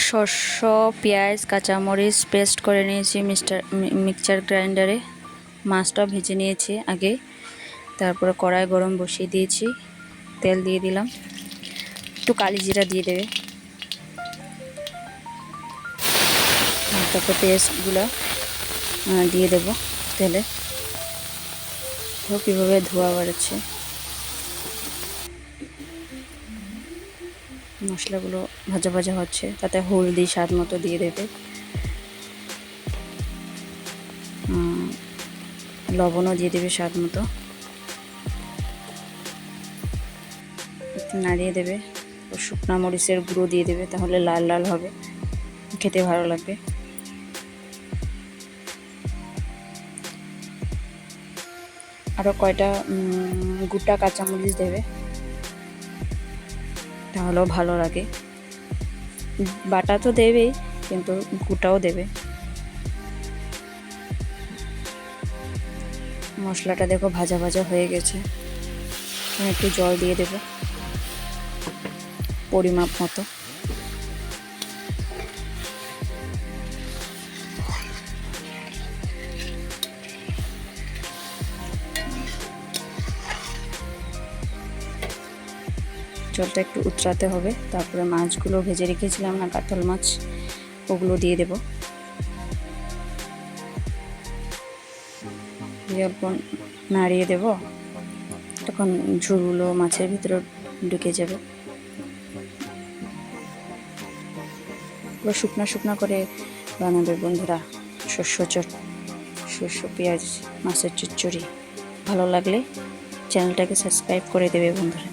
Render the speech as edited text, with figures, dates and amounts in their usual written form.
শস্য, পেঁয়াজ, কাঁচামরিচ পেস্ট করে নিয়েছি মিক্সচার গ্রাইন্ডারে। মাছটা ভেজে নিয়েছি আগে, তারপরে কড়াই গরম বসিয়ে দিয়েছি, তেল দিয়ে দিলাম, একটু কালি জিরা দিয়ে দেবে, তারপর পেস্টগুলো দিয়ে দেবো তেলে। তো কীভাবে ধোয়া বেরোচ্ছে। মশলাগুলো ভাজা ভাজা হচ্ছে, তাতে হলদি স্বাদ মতো দিয়ে দেবে, লবণও দিয়ে দেবে স্বাদ মতো, একটু নাড়িয়ে দেবে। শুকনো মরিচের গুঁড়ো দিয়ে দেবে, তাহলে লাল লাল হবে, খেতে ভালো লাগবে। আরও কয়টা গোটা কাঁচামরিচ দেবে, তাহলেও ভালো লাগে। বাটা তো দেবেই, কিন্তু গোটাও দেবে। মশলাটা দেখো ভাজা ভাজা হয়ে গেছে, একটু জল দিয়ে দেব পরিমাপ মতো। জলটা একটু উতরাতে হবে, তারপরে মাছগুলো ভেজে রেখেছিলাম না, কাতল মাছ, ওগুলো দিয়ে দেব। অল্প নাড়িয়ে দেব, তখন ঝোলগুলো মাছের ভিতরে ঢুকে যাবে। শুকনো শুকনো করে বানাবে বন্ধুরা শস্য পেঁয়াজ মাছের চচ্চড়ি। ভালো লাগলে চ্যানেলটাকে সাবস্ক্রাইব করে দেবে বন্ধুরা।